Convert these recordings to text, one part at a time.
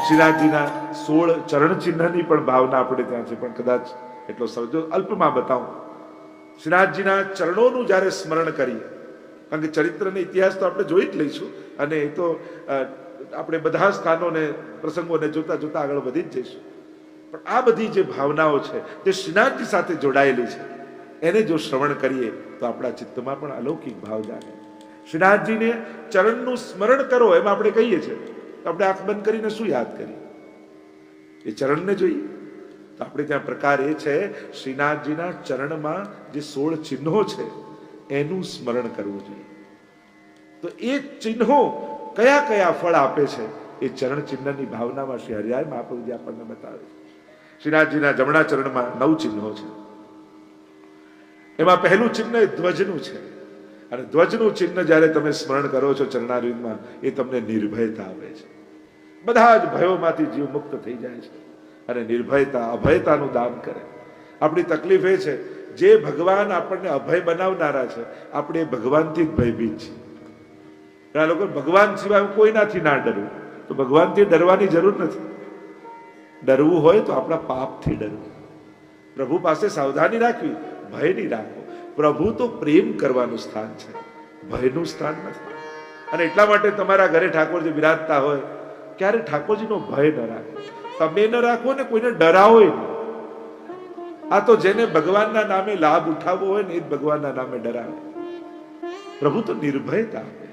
શ્રીનાથજીના 16 ચરણ ચિહ્નની પણ ભાવના આપણે ત્યાં છે, પણ કદાચ એટલો સમજો અલ્પમાં બતાવું. શ્રીનાથજીના ચરણોનું જ્યારે સ્મરણ કરીએ, કારણ કે ચરિત્ર અને ઇતિહાસ તો આપણે જોઈ જ લઈશું, અને એ તો આપણે બધા સ્થાનોને પ્રસંગોને જોતા જોતા આગળ વધી જ જઈશું. પણ આ બધી જે ભાવનાઓ છે તે શ્રીનાથજી સાથે જોડાયેલી છે, એને જો શ્રવણ કરીએ તો આપણા ચિત્તમાં પણ અલૌકિક ભાવ જાગે. શ્રીનાથજીને ચરણનું સ્મરણ કરો એમ આપણે કહીએ છીએ, તો આપણે આંખ બંધ કરીને શું યાદ કરીએ? એ ચરણને જોઈએ. તો આપણે ત્યાં પ્રકાર એ છે, શ્રીનાથજીના ચરણમાં જે 16 ચિહ્નો છે એનું સ્મરણ કરવું જોઈએ. તો એ ચિહ્નો કયા કયા ફળ આપે છે એ ચરણ ચિહ્નની ભાવનામાં શ્રી હરિરાય મહાપ્રભુજી આપણને બતાવે છે. શ્રીનાથજીના જમણા ચરણમાં 9 ચિહ્નો છે. એમાં પહેલું ચિહ્ન એ ધ્વજનું છે, અને ધ્વજનું ચિહ્ન જ્યારે તમે સ્મરણ કરો છો ચરણારવિંદમાં, એ તમને નિર્ભયતા આપે છે. બધા જ ભયોમાંથી જીવ મુક્ત થઈ જાય છે અને નિર્ભયતા, અભયતાનું દાન કરે. આપણી તકલીફ એ છે, જે ભગવાન આપણને અભય બનાવનારા છે, આપણે એ ભગવાનથી જ ભયભીત છીએ. ઘણા લોકો ભગવાન સિવાય કોઈનાથી ના ડરવું, તો ભગવાનથી ડરવાની જરૂર નથી. ડરવું હોય તો આપણા પાપથી ડરવું. પ્રભુ પાસે સાવધાની રાખવી, ભય નહીં રાખવો. પ્રભુ તો પ્રેમ કરવાનું સ્થાન છે, ભયનું સ્થાન નથી. અને એટલા માટે તમારા ઘરે ઠાકોરજી બિરાજતા હોય, ક્યારે ઠાકોરજીનો ભય ન રાખો. તમે ન રાખો ને કોઈને ડરાવો નહીં. આ તો જેને ભગવાનના નામે લાભ ઉઠાવવો હોય ને એ જ ભગવાનના નામે ડરાવે. પ્રભુ તો નિર્ભયતા આપે.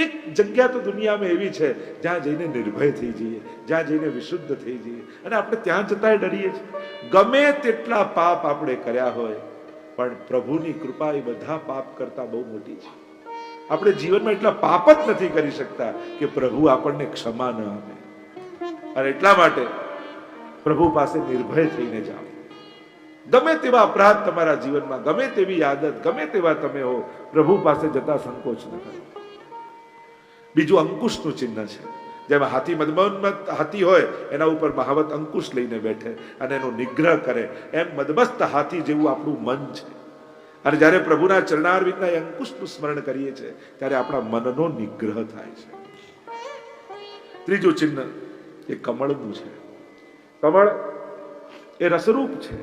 એક જગ્યા તો દુનિયામાં એવી છે જ્યાં જઈને નિર્ભય થઈ જઈએ, જ્યાં જઈને વિશુદ્ધ થઈ જઈએ, અને આપણે ત્યાં જતાંય ડરીએ છીએ. ગમે તેટલા પાપ આપણે કર્યા હોય, પણ પ્રભુની કૃપા એ બધા પાપ કરતા બહુ મોટી છે. આપણે જીવનમાં એટલા પાપ જ નથી કરી શકતા કે પ્રભુ આપણને ક્ષમા ન આપે. અને એટલા માટે પ્રભુ પાસે નિર્ભય થઈને જાઓ. ગમે તેવા અપરાધ તમારા જીવનમાં, ગમે તેવી આદત, ગમે તેવા તમે હો, પ્રભુ પાસે જતા સંકોચ ન કરો. બીજું અંકુશનું ચિહ્ન છે. જેમાં હાથી મદમસ્ત હાથી હોય, એના ઉપર મહાવત અંકુશ લઈને બેઠે અને એનો નિગ્રહ કરે, એમ મદમસ્ત હાથી જેવું આપણું મન છે. અને જ્યારે પ્રભુના ચરણારવિંદના એ અંકુશનું સ્મરણ કરીએ છીએ, ત્યારે આપણા મનનો નિગ્રહ થાય છે. ત્રીજું ચિહ્ન એ કમળનું છે. કમળ એ રસરૂપ છે,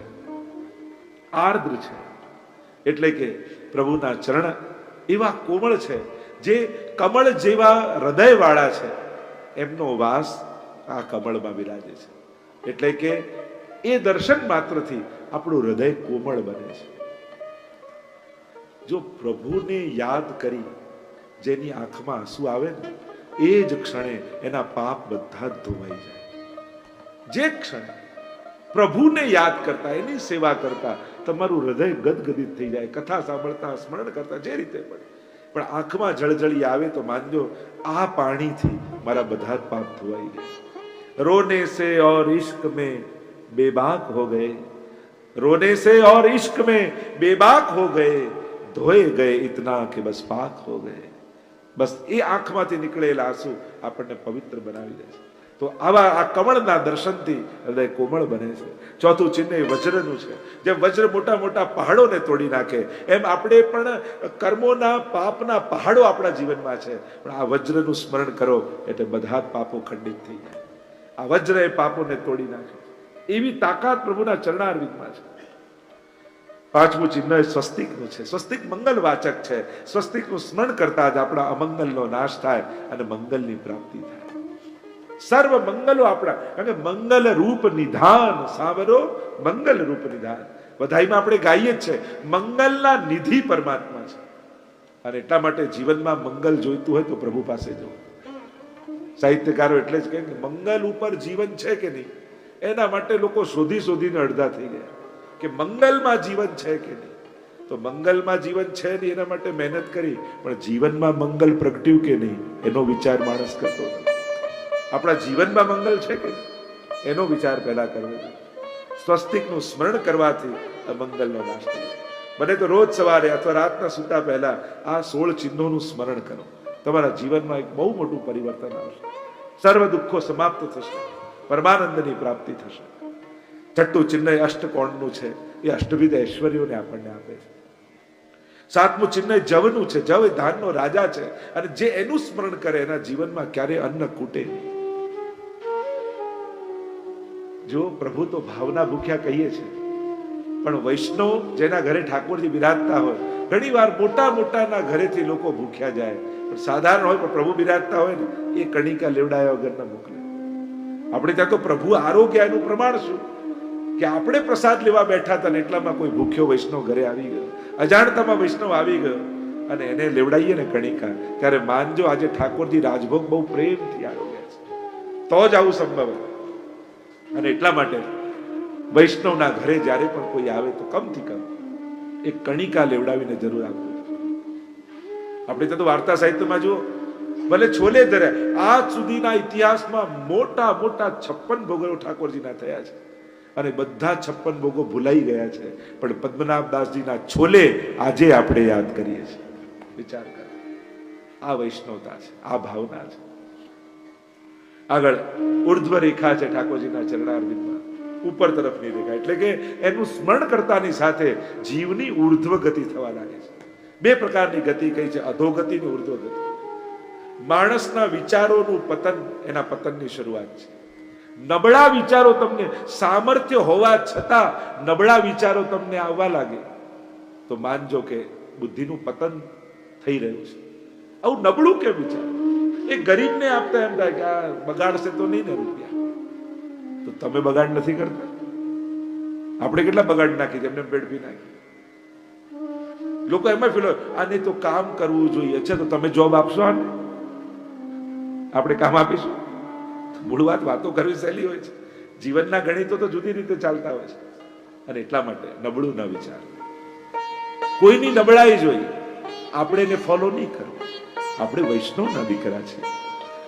આર્દ્ર છે. એટલે કે પ્રભુના ચરણ એવા કોમળ છે, જે કમળ જેવા હૃદય વાળા છે, એમનો વાસ આ કમળમાં બિરાજે છે. એટલે કે એ દર્શન માત્રથી આપણું હૃદય કોમળ બને છે. જો પ્રભુને યાદ કરી જેની આંખમાં આંસુ આવે ને, એ જ ક્ષણે એના પાપ બધા જ ધોવાઈ જાય. જે ક્ષણે પ્રભુને યાદ કરતા, એની સેવા કરતા તમારું હૃદય ગદગદિત થઈ જાય, કથા સાંભળતા, સ્મરણ કરતા, જે રીતે પણ આંખમાં જળજળી આવે તો માનજો આ પાણીથી મારા બધા જ પાપ ધોવાઈ ગયા. રોને સે ઓર ઇશ્ક में बेबाक हो गए, रोने से और इश्क में बेबाक हो गए, धोए गए इतना कि बस पाक हो गए. બસ એ આંખમાંથી નીકળેલા આંસુ આપણને પવિત્ર બનાવી દે છે. તો આવા આ કમળના દર્શનથી હૃદય કોમળ બને છે. ચોથું ચિહ્ન એ વજ્રનું છે. જેમ વજ્ર મોટા મોટા પહાડોને તોડી નાખે, એમ આપણે પણ કર્મોના, પાપના પહાડો આપણા જીવનમાં છે, પણ આ વજ્રનું સ્મરણ કરો એટલે બધા જ પાપો ખંડિત થઈ જાય. આ વજ્ર એ પાપોને તોડી નાખે, એવી તાકાત પ્રભુના ચરણારવિંદમાં છે. પાંચમું ચિહ્ન એ સ્વસ્તિકનું છે. સ્વસ્તિક મંગલવાચક છે. સ્વસ્તિકનું સ્મરણ કરતા જ આપણા અમંગલનો નાશ થાય અને મંગલની પ્રાપ્તિ થાય. સર્વ મંગલો આપણા, કારણ કે મંગલ રૂપ નિધાન સાવરો, મંગલ રૂપ નિધાન. બધાઈમાં આપણે ગાઈએ જ છે, મંગલના નિધિ પરમાત્મા છે. અને એટલા માટે જીવનમાં મંગલ જોઈતું હોય તો પ્રભુ પાસે જવું. સાહિત્યકારો એટલે જ કહે કે મંગલ ઉપર જીવન છે કે નહીં, એના માટે લોકો શોધી શોધીને અડધા થઈ ગયા કે મંગલમાં જીવન છે કે નહીં. તો મંગલમાં જીવન છે નહીં એના માટે મહેનત કરી, પણ જીવનમાં મંગલ પ્રગટ્યું કે નહીં એનો વિચાર માણસ કરતો નથી. આપણા જીવનમાં મંગલ છે કે એનો વિચાર પહેલા કરવો જોઈએ. સ્વસ્તિકનું સ્મરણ કરવાથી અમંગલનો નાશ થાય. બને તો રોજ સવારે અથવા રાતના સૂતા પહેલા આ 16 ચિહ્નોનું સ્મરણ કરો. તમારા જીવનમાં એક બહુ મોટું પરિવર્તન આવશે. સર્વ દુઃખો સમાપ્ત થશે, પરમાનંદની પ્રાપ્તિ થશે. છઠ્ઠું ચિહ્ન એ અષ્ટકોણનું છે. એ અષ્ટવિધ ઐશ્વર્યોને આપણને આપે છે. સાતમું ચિહ્ન જવનું છે. જવ એ ધાનનો રાજા છે, અને જે એનું સ્મરણ કરે એના જીવનમાં ક્યારે અન્ન ખૂટે નહીં. જો પ્રભુ તો ભાવના ભૂખ્યા કહીએ છે, પણ વૈષ્ણવ જેના ઘરે ઠાકોરજી બિરાજતા હોય, ઘણી વાર મોટા મોટાના ઘરેથી લોકો ભૂખ્યા જાય, પણ સાધારણ હોય પણ પ્રભુ બિરાજતા હોય ને, એ કણિકા લેવડાયા વગર ન મોકલે. આપણે ત્યાં તો પ્રભુ આરોગ્ય, એનું પ્રમાણ શું કે આપણે પ્રસાદ લેવા બેઠા હતા ને એટલામાં કોઈ ભૂખ્યો વૈષ્ણવ ઘરે આવી ગયો, અજાણતામાં વૈષ્ણવ આવી ગયો અને એને લેવડાવીએ ને કણિકા, ત્યારે માનજો આજે ઠાકોરજી રાજભોગ બહુ પ્રેમથી આરોગ્ય છે, તો જ આવું સંભવ. અને એટલા માટે વૈષ્ણવના ઘરે જ્યારે પણ કોઈ આવે તો કમથી કમ એક કણિકા લેવડાવીને જરૂર આપવું. આપણે ત્યાં તો વાર્તા સાહિત્યમાં જુઓ, ભલે છોલે ધર્યા, આજ સુધીના ઇતિહાસમાં મોટા મોટા 56 ભોગો ઠાકોરજીના થયા છે અને બધા 56 ભોગો ભૂલાઈ ગયા છે, પણ પદ્મનાભદાસજીના છોલે આજે આપણે યાદ કરીએ છીએ. વિચાર કરો, આ વૈષ્ણવતા છે, આ ભાવના છે. આગળ ઉર્ધ્વ રેખા છે ઠાકોરજીના ચરણારવિંદમાં, ઉપર તરફની રેખા, એટલે કે એનું સ્મરણ કરતાની સાથે જીવની ઉર્ધ્વ ગતિ થવા લાગે છે. બે પ્રકારની ગતિ કઈ છે, અધોગતિ અને ઉર્ધ્વ ગતિ. માણસના વિચારોનું પતન એના પતનની શરૂઆત છે. નબળા વિચારો તમને, સામર્થ્ય હોવા છતાં નબળા વિચારો તમને આવવા લાગે તો માનજો કે બુદ્ધિનું પતન થઈ રહ્યું છે. આવું નબળું કેમ વિચાર? એ ગરીબને આપતા એમ થાય કે આ બગાડશે તો નહીં ને રૂપિયા, તો તમે બગાડ નથી કરતા. આપણે કેટલા બગાડ નાખી એમને પેડપી નાખી. લોકો એમાં ફીલો આને તો કામ કરવું જોઈએ છે, તો તમે જોબ આપશો આને, આપણે કામ આપીશું. મૂળ વાતો કરવી સહેલી હોય છે, જીવનના ગણિતો તો જુદી રીતે ચાલતા હોય છે. અને એટલા માટે નબળું ન વિચાર, કોઈની નબળાઈ જોઈ આપણે એને ફોલો નહીં કરવું. આપણે વૈષ્ણવના દીકરા છે,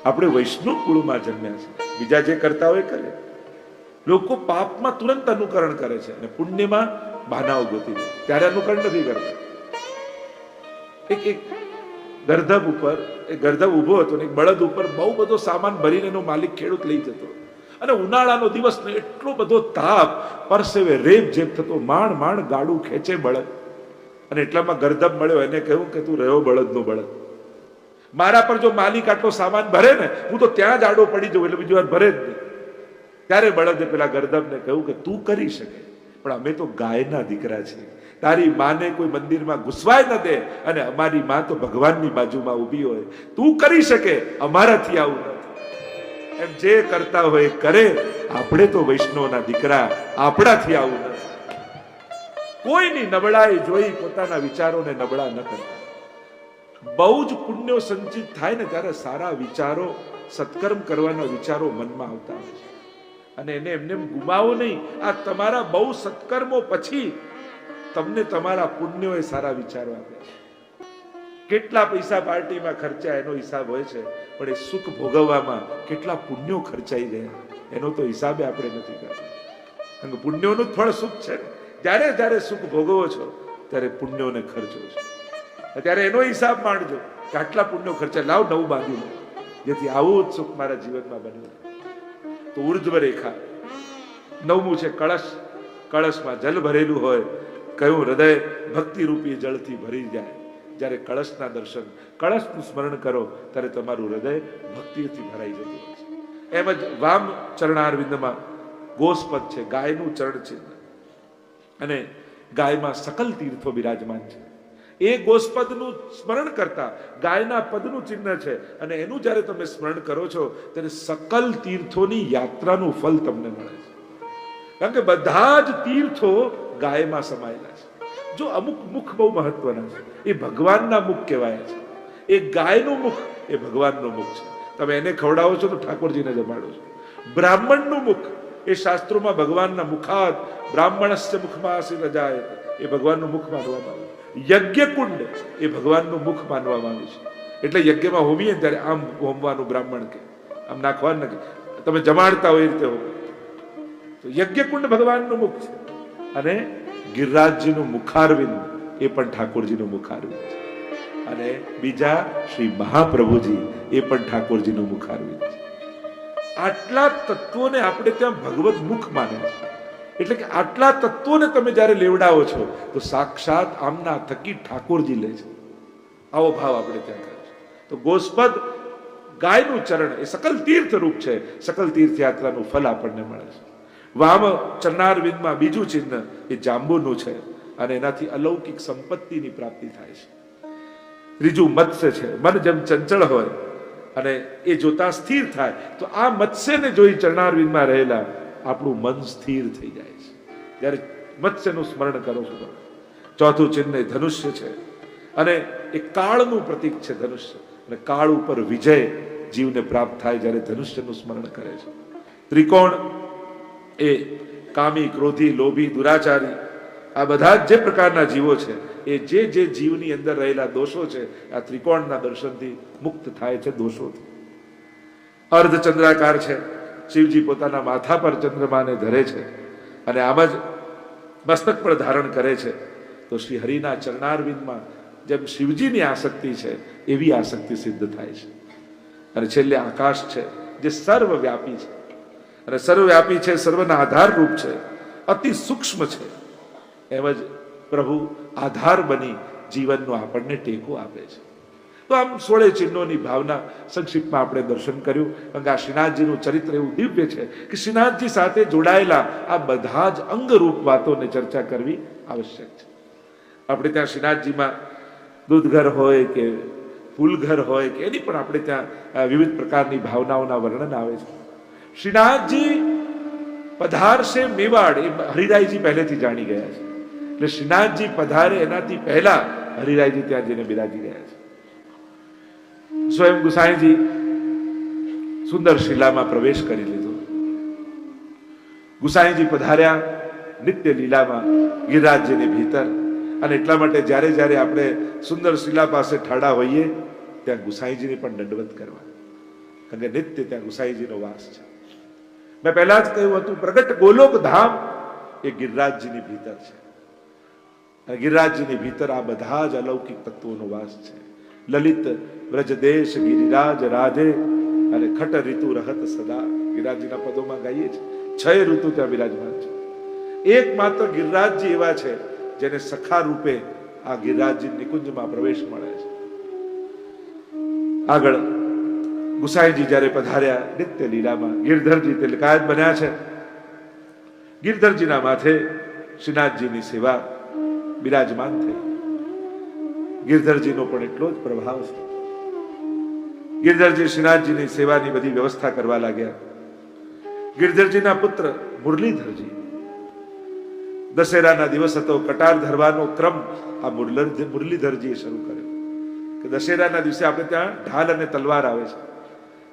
આપણે વૈષ્ણવ કુળમાં જન્મ્યા છે. બીજા જે કરતા હોય કરે. લોકો પાપમાં તુરંત અનુકરણ કરે છે અને પુણ્યમાં બહાનાઓ ગોતી દે, ત્યારે અનુકરણ નથી કરતા. એક ગરધબ ઉપર, એક ગરધબ ઉભો હતો ને એક બળદ ઉપર બહુ બધો સામાન ભરીને એનો માલિક ખેડૂત લઈ જતો, અને ઉનાળાનો દિવસ ને એટલો બધો તાપ, પરસેવે રેપ જેપ થતો, માંડ માંડ ગાડું ખેંચે બળદ. અને એટલામાં ગરધબ મળ્યો, એને કહ્યું કે તું રહ્યો બળદનો બળદ, મારા પર જો માલિક આટલો સામાન ભરે ને હું તો ત્યાં જ આડો પડી જાઉં, એટલે બીજી વાર ભરે જ નહીં. ત્યારે બળદે પેલા ગરધબને કહ્યું કે તું કરી શકે, પણ અમે તો ગાયના દીકરા છીએ, તારી માને કોઈ મંદિરમાં ઘુસવાય ન દે, અને અમારી માં તો ભગવાનની બાજુમાં ઊભી હોય, તું કરી શકે, અમારાથી આવું નથી. એમ જે કરતા હોય કરે, આપણે તો વૈષ્ણવના દીકરા, આપણાથી આવું નથી. કોઈની નબળાઈ જોઈ પોતાના વિચારોને નબળા ન કરતા. બહુ જ પુણ્યો સંચિત થાય ને ત્યારે સારા વિચારો, સત્કર્મ કરવાના વિચારો મનમાં આવતા હોય છે, અને એને એમને ગુમાવો નહીં. આ તમારા બહુ સત્કર્મો પછી તમને તમારા પુણ્યો એ સારા વિચારો આપે છે. કેટલા પૈસા પાર્ટીમાં ખર્ચા એનો હિસાબ હોય છે, પણ એ સુખ ભોગવવામાં કેટલા પુણ્યો ખર્ચાઈ ગયા એનો તો હિસાબે આપણે નથી કરતા. કારણ કે પુણ્યોનું જ ફળ સુખ છે. જ્યારે જ્યારે સુખ ભોગવો છો ત્યારે પુણ્યોને ખર્ચો છો, ત્યારે એનો હિસાબ માંડજો કે આટલા પુણ્યો ખર્ચા, લાવ નવું બાંધી લો, જેથી આવું જ સુખ મારા જીવનમાં બન્યું. તો ઉર્ધ્વ રેખા. 9મું છે કળશ. કળશમાં જલ ભરેલું હોય, કયું હૃદય ભક્તિ રૂપી જળથી ભરી જાય. જ્યારે કળશના દર્શન, કળશનું સ્મરણ કરો ત્યારે તમારું હૃદય ભક્તિથી ભરાઈ જતું હોય છે. એમ જ વામ ચરણારવિંદમાં ગોસ્પદ છે, ગાયનું ચરણ ચિહ્ન, અને ગાયમાં સકલ તીર્થો બિરાજમાન છે. એ ગોસ્પદનું સ્મરણ કરતા ગાયના પદનું ચિહ્ન છે, અને એનું જ્યારે તમે સ્મરણ કરો છો ત્યારે સકલ તીર્થોની યાત્રાનું ફલ તમને મળે છે. કારણ કે બધા જ તીર્થો ગાયમાં સમાયેલા છે. જો અમુક મુખ બહુ મહત્વના છે, એ ભગવાનના મુખ કહેવાય છે. એ ગાયનું મુખ એ ભગવાનનું મુખ છે. તમે એને ખવડાવો છો તો ઠાકોરજીને જમાડો છો. બ્રાહ્મણનું મુખ એ શાસ્ત્રોમાં ભગવાનના મુખાત બ્રાહ્મણસ્ય મુખમાં આસી રજાય, એ ભગવાનનું મુખ માનવામાં આવે. યજ્ઞ કુંડ એ ભગવાનનું મુખ માનવામાં આવે છે. એટલે યજ્ઞમાં હોમીએ ત્યારે આમ હોમવાનું, બ્રાહ્મણ કે આમ નાખવાનું નથી, તમે જમાડતા હોય એ રીતે હોમ. તો યજ્ઞ કુંડ ભગવાનનું મુખ છે. અને ગિરિરાજજીનું મુખારવિંદ એ પણ ઠાકોરજીનું મુખારવિંદ છે. અને બીજા શ્રી મહાપ્રભુજી એ પણ ઠાકોરજીનું મુખારવિંદ છે. આટલા તત્વોને આપણે ત્યાં ભગવત મુખ માને છે. એટલે કે આટલા તત્વોને તમે જ્યારે લેવડાવો છો તો સાક્ષાત આમના થકી ઠાકોરજી લે છે. આવો ભાવ આપણે ત્યાં કરે છે. તો ગોસ્પદ ગાયનું ચરણ એ સકલ તીર્થ રૂપ છે. સકલ તીર્થ યાત્રાનું ફલ આપણને મળે છે. વામ ચરણારવિંદમાં બીજું ચિહ્ન એ જાંબુનું છે અને એનાથી અલૌકિક સંપત્તિની પ્રાપ્તિ થાય છે. ત્રીજું મત્સ્ય છે. મન જેમ ચંચળ હોય અને એ જોતા સ્થિર થાય, તો આ મત્સ્યને જોઈ ચરણારવિંદમાં રહેલા આપણું મન સ્થિર થઈ જાય છે જ્યારે મત્સ્યનું સ્મરણ કરો છો. ચોથું ચિહ્ન એ ધનુષ્ય છે અને એ કાળનું પ્રતીક છે ધનુષ્ય, અને કાળ ઉપર વિજય જીવને પ્રાપ્ત થાય જ્યારે ધનુષ્યનું સ્મરણ કરે છે. ત્રિકોણ એ કામી, ક્રોધી, લોભી, દુરાચારી આ બધા જે પ્રકારના જીવો છે એ જે જીવની અંદર રહેલા દોષો છે આ ત્રિકોણના દર્શનથી મુક્ત થાય છે દોષોથી. અર્ધચંદ્રાકાર છે. શિવજી પોતાના માથા પર ચંદ્રમાને ધરે છે અને આમ જ મસ્તક પર ધારણ કરે છે. તો શ્રી હરિના ચરણારવિંદમાં જેમ શિવજીની આસક્તિ છે એવી આસક્તિ સિદ્ધ થાય છે. અને છેલ્લે આકાશ છે જે સર્વવ્યાપી છે, અને સર્વવ્યાપી છે, સર્વના આધાર રૂપ છે, અતિ સૂક્ષ્મ છે. એમ જ પ્રભુ આધાર બની જીવનનો આપણને ટેકો આપે છે. તો આમ 16 ચિહ્નોની ભાવના સંક્ષિપ્તમાં આપણે દર્શન કર્યું. કારણ કે આ શ્રીનાથજીનું ચરિત્ર એવું દિવ્ય છે કે શ્રીનાથજી સાથે જોડાયેલા આ બધા જ અંગરૂપ વાતોને ચર્ચા કરવી આવશ્યક છે. આપણે ત્યાં શ્રીનાથજીમાં દૂધઘર હોય કે ફૂલઘર હોય કે એની પણ આપણે ત્યાં વિવિધ પ્રકારની ભાવનાઓના વર્ણન આવે છે. શ્રીનાથજી પધારશે મેવાડ એ હરિરાયજી પહેલેથી જાણી ગયા છે. એટલે શ્રીનાથજી પધારે એનાથી પહેલા હરિરાયજી ત્યાં જઈને બિરાજી ગયા છે. સ્વયં ગુસાઈજી સુંદર શિલામાં પ્રવેશ કરી લીધો. ગુસાઈજી પધાર્યા નિત્ય લીલામાં ગિરિરાજજીની ભીતર, અને એટલા માટે જ્યારે જ્યારે આપણે સુંદર શિલા પાસે ઠાડા હોઈએ ત્યાં ગુસાઈજીને પણ દંડવત કરવા, કારણ કે નિત્ય ત્યાં ગુસાઈજીનો વાસ છે. મેં પહેલા જ કહ્યું હતું પ્રગટ ગોલોક ધામ એ ગિરિરાજજીની ભીતર છે. અને ગિરિરાજજીની ભીતર આ બધા જ અલૌકિક તત્વોનો વાસ છે. લલિત વ્રજદેશ ગિરિરાજ રાજે અને ખટ ઋતુ રહત સદા. ગિરિરાજજીના પદોમાં ગાઈએ છીએ 6 ઋતુ ત્યાં બિરાજમાન છે. એકમાત્ર ગિરિરાજજી એવા છે જેને સખા રૂપે આ ગિરિરાજજી નિકુંજમાં પ્રવેશ મળે છે. આગળ ગુસાઈજી જ્યારે પધાર્યા નિત્ય લીલામાં, ગિરધરજી તિલકાયત બન્યા છે. ગિરધરજીના માથે શ્રીનાથજીની સેવા બિરાજમાન થઈ. ગિરધરજીનો પણ એટલો જ પ્રભાવ છે. ગિરધરજી શ્રીનાથજીની સેવાની બધી વ્યવસ્થા કરવા લાગ્યા. ગિરધરજીના પુત્ર મુરલીધરજી, દશેરાના દિવસ હતો, કટાર ધરવાનો ક્રમ આ મુરલીધરજીએ શરૂ કર્યો કે દશેરાના દિવસે આપણે ત્યાં ઢાલ અને તલવાર આવે છે.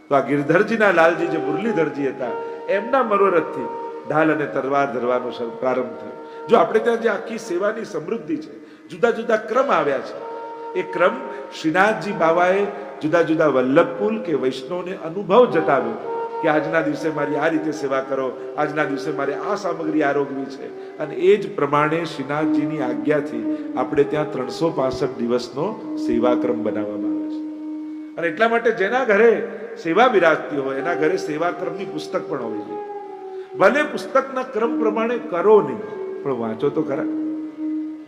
તો આ ગિરધરજીના લાલજી જે મુરલીધરજી હતા એમના મનોરથથી ઢાલ અને તલવાર ધરવાનો પ્રારંભ થયો. જો આપણે ત્યાં જે આખી સેવાની સમૃદ્ધિ છે, જુદા જુદા ક્રમ આવ્યા છે, એ ક્રમ શ્રીનાથજી બાવાએ જુદા જુદા વલ્લભકુલ કે વૈષ્ણવને અનુભવ જતાવ્યો કે આજના દિવસે મારી આ રીતે સેવા કરો, આજના દિવસે મારે આ સામગ્રી આરોગવી છે. અને એ જ પ્રમાણે શ્રીનાથજીની આજ્ઞાથી આપણે ત્યાં 365 દિવસનો સેવાક્રમ બનાવવામાં આવે છે. અને એટલા માટે જેના ઘરે સેવા બિરાજતી હોય એના ઘરે સેવાક્રમની પુસ્તક પણ હોવી જોઈએ. ભલે પુસ્તકના ક્રમ પ્રમાણે કરો નહીં, પણ વાંચો તો ખરા.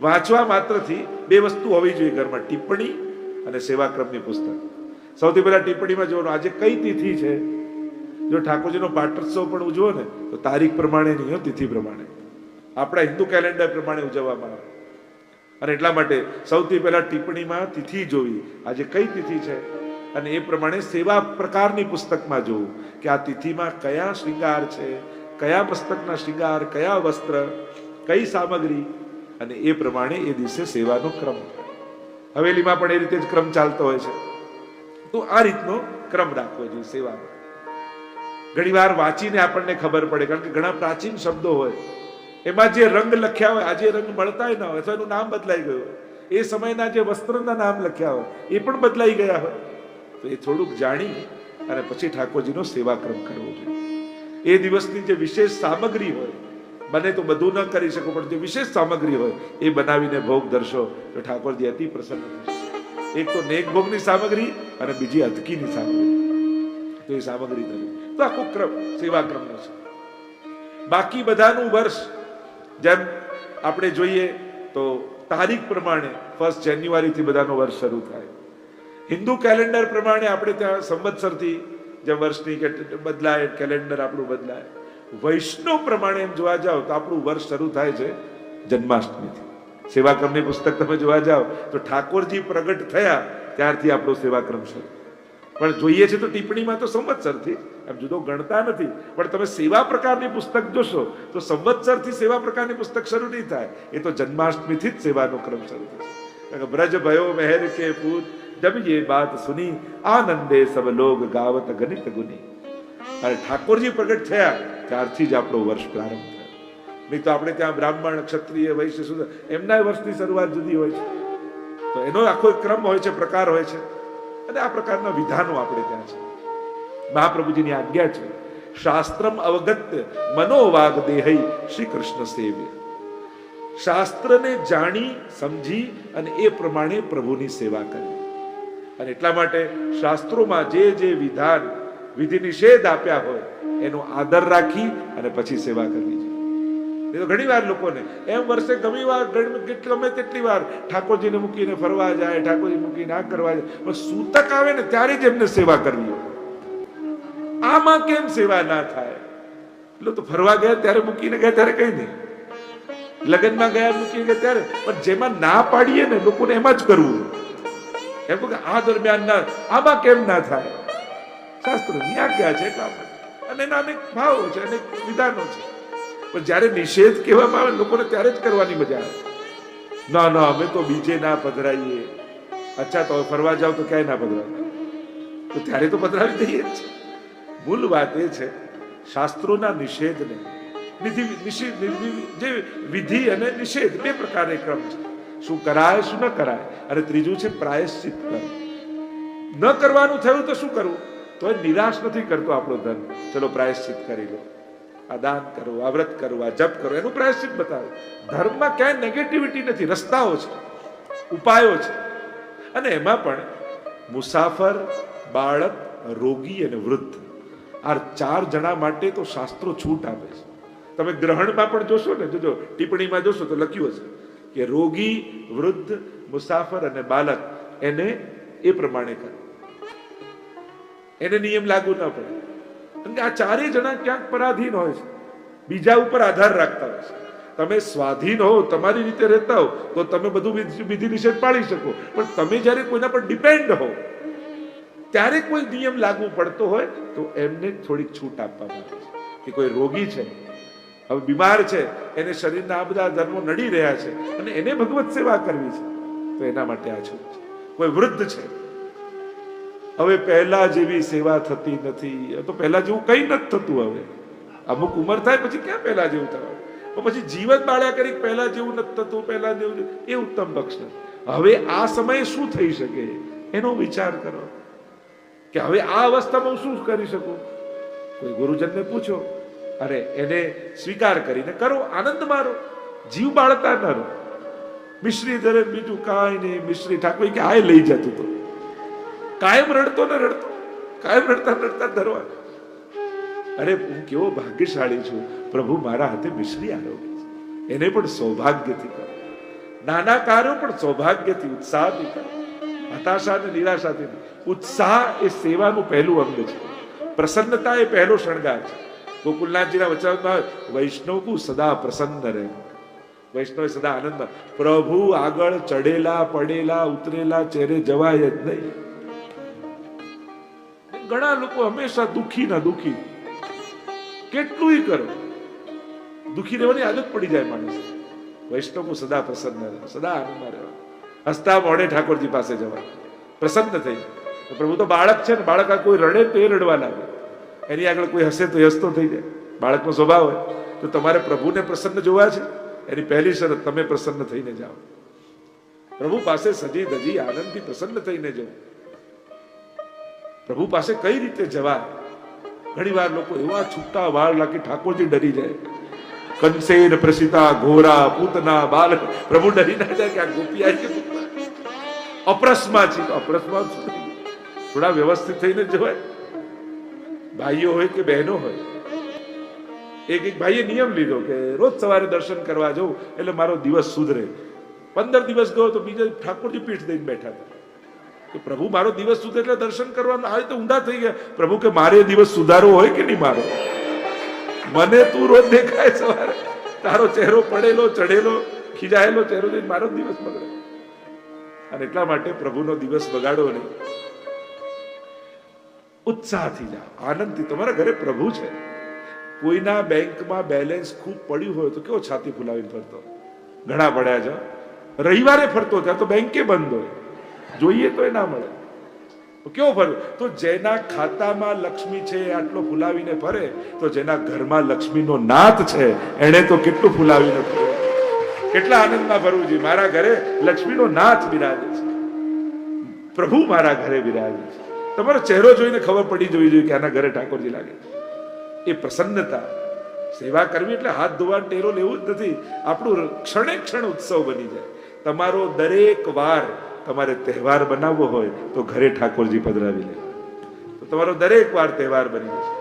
વાંચવા માત્રથી 2 વસ્તુ હોવી જોઈએ ઘરમાં, ટિપ્પણી અને સેવાક્રમની પુસ્તક. સૌથી પહેલા ટિપ્પણીમાં જોવાનું આજે કઈ તિથિ છે. જો ઠાકોરજીનો પાટોત્સવ પણ ઉજવો ને તો તારીખ પ્રમાણે નહીં, તિથિ પ્રમાણે, આપણા હિન્દુ કેલેન્ડર પ્રમાણે ઉજવવામાં આવે. અને એટલા માટે સૌથી પહેલા ટિપ્પણીમાં તિથિ જોવી, આજે કઈ તિથિ છે, અને એ પ્રમાણે સેવા પ્રકારની પુસ્તકમાં જોવું કે આ તિથિમાં કયા શૃંગાર છે, કયા પુસ્તકના શૃંગાર, કયા વસ્ત્ર, કઈ સામગ્રી, અને એ પ્રમાણે એ દિવસે સેવાનો ક્રમ. હવેલીમાં પણ એ રીતે જ ક્રમ ચાલતો હોય છે. તો આ રીતનો ક્રમ રાખવો જોઈએ સેવામાં. ઘણી વાર વાંચીને આપણને ખબર પડે, કારણ કે ઘણા પ્રાચીન શબ્દો હોય એમાં જે રંગ લખ્યા હોય આજે રંગ મળતા ન હોય, અથવા એનું નામ બદલાઈ ગયું હોય, એ સમયના જે વસ્ત્રના નામ લખ્યા હોય એ પણ બદલાઈ ગયા હોય. તો એ થોડુંક જાણી અને પછી ઠાકોરજીનો સેવાક્રમ કરવો જોઈએ. એ દિવસની જે વિશેષ સામગ્રી હોય, બને તો બધું ન કરી શકો, પણ જે વિશેષ સામગ્રી હોય એ બનાવીને ભોગ ધરશો તો ઠાકોરજી અતિ પ્રસન્ન થશે. એક તો નેક ભોગની સામગ્રી અને બીજી અધકીની સામગ્રી, તો એ સામગ્રી ધરી. તો આખો ક્રમ સેવાક્રમનો છે. બાકી બધાનું વર્ષ જેમ આપણે જોઈએ તો તારીખ પ્રમાણે 1 જાન્યુઆરીથી બધાનો વર્ષ શરૂ થાય. હિન્દુ કેલેન્ડર પ્રમાણે આપણે ત્યાં સંવત્સરથી જે વર્ષની બદલાય, કેલેન્ડર આપણું બદલાય. વૈષ્ણવ પ્રમાણે એમ જોવા જાઓ તો આપણું વર્ષ શરૂ થાય છે જન્માષ્ટમીથી. સેવાક્રમની પુસ્તક તમે જોવા જાઓ તો ઠાકોરજી પ્રગટ થયા ત્યારથી આપણો સેવાક્રમ શરૂ. પણ જોઈએ છે તો ટિપ્પણીમાં તો સંવત્સરથી, એમ જુદો ગણતા નથી. પણ તમે સેવા પ્રકારની પુસ્તક જોશો તો સંવત્સરથી સેવા પ્રકારની પુસ્તક શરૂ નહીં થાય, એ તો જન્માષ્ટમીથી જ સેવાનો ક્રમ શરૂ થશે. બ્રજ ભયો મહેર કે પૂત જબ ये बात सुनी आनंदे सब लोग गावत गणित गुनी. અને ઠાકોરજી પ્રગટ થયા ત્યારથી જ આપણો વર્ષ પ્રારંભ થયો. નહીં તો આપણે ત્યાં બ્રાહ્મણ, ક્ષત્રિય, વૈશ્ય, શૂદ્ર એમના વર્ષની શરૂઆત જુદી હોય છે. તો એનો આખો ક્રમ હોય છે, પ્રકાર હોય છે, અને આ પ્રકારના વિધાનો આપણે ત્યાં છે. મહાપ્રભુજીની આજ્ઞા છે, શાસ્ત્રમ અવગત્ય મનોવાગ દેહૈ શ્રી કૃષ્ણ સેવ્ય. શાસ્ત્રને જાણી સમજી અને એ પ્રમાણે પ્રભુની સેવા કરવી. અને એટલા માટે શાસ્ત્રોમાં જે જે વિધાન વિધિ નિષેધ આપ્યા હોય એનો આદર રાખી અને પછી સેવા કરવી છે. તો ઘણી વાર લોકોને એમ વર્ષે ગમે તેટલી વાર ઠાકોરજીને મૂકીને ફરવા જાય, ઠાકોરજી મૂકીને આ કરવા જાય, પણ સૂતક આવે ને ત્યારે જ એમને સેવા કરવી હોય. આમાં કેમ સેવા ના થાય? એટલે તો ફરવા ગયા ત્યારે મૂકીને ગયા ત્યારે કઈ નહીં, લગ્નમાં ગયા મૂકીને ગયા ત્યારે, પણ જેમાં ના પાડીએ ને લોકોને એમાં જ કરવું. એમ કે આ દરમિયાન ના, આમાં કેમ ના થાય? શાસ્ત્રોની આજ્ઞા છે એટલા માટે, અને એના અનેક ભાવો છે, અનેક વિધાનો છે. પણ જ્યારે નિષેધ કહેવામાં આવે લોકોને ત્યારે જ કરવાની મજા આવે. ના ના અમે તો બીજે ના પધરાઈએ. અચ્છા તો ફરવા જાવ તો ક્યાંય ના પધરાવે, તો ત્યારે તો પધરાવી દઈએ જ છે. મૂળ વાત એ છે શાસ્ત્રોના નિષેધને જે વિધિ અને નિષેધ બે પ્રકારે ક્રમ છે. શું કરાય શું ન કરાય, અને ત્રીજું છે પ્રાયશ્ચિત કરવું. ન કરવાનું થયું તો શું કરવું? તો એ નિરાશ નથી કરતો આપણો ધર્મ. ચલો પ્રાયશ્ચિત કરી લો, આ દાન કરો, આ વ્રત કરો, આ જપ કરો, એનું પ્રાયશ્ચિત બતાવે. ધર્મમાં ક્યાંય નેગેટિવિટી નથી, રસ્તાઓ છે, ઉપાયો છે. અને એમાં પણ મુસાફર, બાળક, રોગી અને વૃદ્ધ, આ 4 જણા માટે તો શાસ્ત્રો છૂટ આપે છે. તમે ગ્રહણમાં પણ જોશો ને, જોજો ટિપ્પણીમાં જોશો તો લખ્યું હશે કે રોગી, વૃદ્ધ, મુસાફર અને બાલક એને એ પ્રમાણે કરે, એને નિયમ લાગુ ન પડે. કારણ કે આ 4 જણા ક્યાંક પરાધીન હોય છે, બીજા ઉપર આધાર રાખતા હોય છે. તમે સ્વાધીન હો, તમારી રીતે રહેતા હો તો તમે બધું વિધિ નિષેધ પાળી શકો. પણ તમે જ્યારે કોઈના પર ડિપેન્ડ હો ત્યારે કોઈ નિયમ લાગુ પડતો હોય તો એમને થોડીક છૂટ આપવામાં આવે છે. કે કોઈ રોગી છે, હવે બીમાર છે, એને શરીરના આ બધા ધર્મો નડી રહ્યા છે અને એને ભગવત સેવા કરવી છે, તો એના માટે આ છૂટ છે. કોઈ વૃદ્ધ છે, હવે પહેલા જેવી સેવા થતી નથી, તો પહેલા જેવું કઈ નથી થતું. હવે અમુક ઉંમર થાય પછી ક્યાં પહેલા જેવું થવાનું? પછી જીવન બાળ્યા કરી પહેલા જેવું નથી થતું, પહેલા જેવું, એ ઉત્તમ પક્ષ નથી. હવે આ સમયે શું થઈ શકે એનો વિચાર કરો કે હવે આ અવસ્થામાં હું શું કરી શકું. કોઈ ગુરુજનને પૂછો, અરે એને સ્વીકાર કરીને કરો, આનંદ મારો, જીવ બાળતા ન રહો. મિશ્રી ધરે બીજું કાંઈ નહીં. મિશ્રી ઠાકોર કે આ લઈ જતું તો કાયમ રડતો ને રડતો, કાયમ રડતા રડતા ધરવા. અરે હું કેવો ભાગ્યશાળી છું, પ્રભુ મારા હાથે મિશ્રી આરોગ્ય છે. એને પણ સૌભાગ્યથી કરો. નાના કાર્યો પણ સૌભાગ્યથી, ઉત્સાહથી કરો. હતાશા અને નિરાશાથી. ઉત્સાહ એ સેવાનું પહેલું અંગ છે. પ્રસન્નતા એ પહેલો શણગાર છે. ગોકુલનાથજીના વચનમાં વૈષ્ણવ સદા પ્રસન્ન રહે. વૈષ્ણવ સદા આનંદમાં. પ્રભુ આગળ ચડેલા પડેલા ઉતરેલા ચહેરે જવાય જ નહીં. ઘણા લોકો હંમેશા દુખી ના દુખી, કેટલું કરો દુખી રહેવાની આદત પડી જાય માણસ. વૈષ્ણવ સદા પ્રસન્ન રહે, સદા આનંદમાં રહેવા, હસતા મોઢે ઠાકોરજી પાસે જવા, પ્રસન્ન થઈ. પ્રભુ તો બાળક છે ને, બાળક કોઈ રડે તો એ રડવા લાગે, એની આગળ કોઈ હસે તો હસતો થઈ જાય. બાળકનો સ્વભાવ હોય. તો તમારે પ્રભુને પ્રસન્ન જોવા છે, એની પહેલી શરત તમે પ્રસન્ન થઈને જાઓ. પ્રભુ પાસે સજી ધજી આનંદથી પ્રસન્ન થઈને જાઓ. પ્રભુ પાસે કઈ રીતે જવાય? ઘણી વાર લોકો એવા છૂટા વાળ લાગી ઠાકોરજી ડરી જાય. કંસેન પ્રસિતા ઘોરા પૂતના બાલક, પ્રભુ ડરી ના જાય કે આ ગોપી આવી છે, અપરસમાં છે. અપરસમાં થોડા વ્યવસ્થિત થઈને જવાય. ભાઈઓ હોય કે બહેનો હોય, એક ભાઈએ નિયમ લીધો કે રોજ સવારે દર્શન કરવા જવું એટલે મારો દિવસ સુધરે. 15 દિવસ ગયો તો બીજા ઠાકોરજી પીઠ દઈને બેઠા હતા કે પ્રભુ મારો દિવસ સુધરે એટલે દર્શન કરવાનું. આ તો ઊંડા થઈ ગયા. પ્રભુ કે મારે દિવસ સુધારવો હોય કે નહીં? મને તું રોજ દેખાય સવારે, તારો ચહેરો પડેલો ચઢેલો ખીજાયેલો ચહેરો જોઈને મારો જ દિવસ બગડે. અને એટલા માટે પ્રભુનો દિવસ બગાડો નહીં, ઉત્સાહથી જાઓ, આનંદથી. તમારા ઘરે પ્રભુ છે. કોઈના બેંકમાં બેલેન્સ ખૂબ પડ્યું હોય તો કેવો છાતી ફુલાવીને ફરતો, ઘણા પડ્યા છે, રવિવારે ફરતો ત્યાં તો બેંકે બંધ હોય, જોઈએ તો એ ના મળે, કેવો ફરે. તો જેના ખાતામાં લક્ષ્મી છે આટલો ફુલાવીને ફરે, તો જેના ઘરમાં લક્ષ્મીનો નાથ છે એને તો કેટલું ફુલાવીને ફરે, કેટલા આનંદમાં ફરવું જોઈએ. મારા ઘરે લક્ષ્મીનો નાથ બિરાજે છે, પ્રભુ મારા ઘરે બિરાજે છે. તમારો ચહેરો જોઈને ખબર પડી જોવી જોઈએ કે આના ઘરે ઠાકોરજી લાગે છે. એ પ્રસન્નતા. સેવા કરવી એટલે હાથ ધોવા ટેરો લેવું જ નથી, આપણું ક્ષણે ક્ષણ ઉત્સવ બની જાય. તમારો દરેક વાર તમારે તહેવાર બનાવવો હોય તો ઘરે ઠાકોરજી પધરાવી લે, તો તમારો દરેક વાર તહેવાર બની જશે.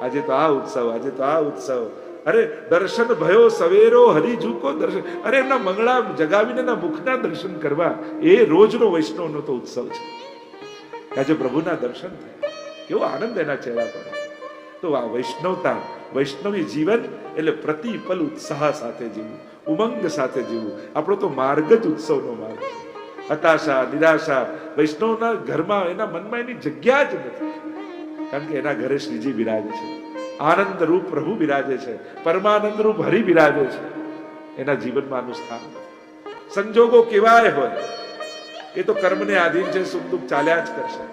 આજે તો આ ઉત્સવ, આજે તો આ ઉત્સવ. અરે દર્શન ભયો સવેરો હરિજુકો દર્શન. અરે એમના મંગળા જગાવીને એના મુખના દર્શન કરવા, એ રોજનો વૈષ્ણવનો તો ઉત્સવ છે. આજે પ્રભુના દર્શન થાય, કેવો આનંદ એના ચહેરા પર. તો આ વૈષ્ણવતા, વૈષ્ણવી જીવન એટલે પ્રતિપલ ઉત્સાહ સાથે જીવવું, ઉમંગ સાથે જીવવું. આપણો તો માર્ગ જ ઉત્સવનો માર્ગ છે. હતાશા, નિરાશા વૈષ્ણવના ઘરમાં, એના મનમાં એની જગ્યા જ નથી, કારણ કે એના ઘરે શ્રીજી બિરાજે છે, આનંદ રૂપ પ્રભુ બિરાજે છે, પરમાનંદ રૂપ હરિ બિરાજે છે. એના જીવનમાં આનું સ્થાન. સંજોગો કેવાય હોય એ તો કર્મને આધીન છે, સુખ દુઃખ ચાલ્યા જ કરશે,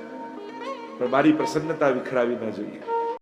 પણ મારી પ્રસન્નતા વિખરાવી ન જોઈએ.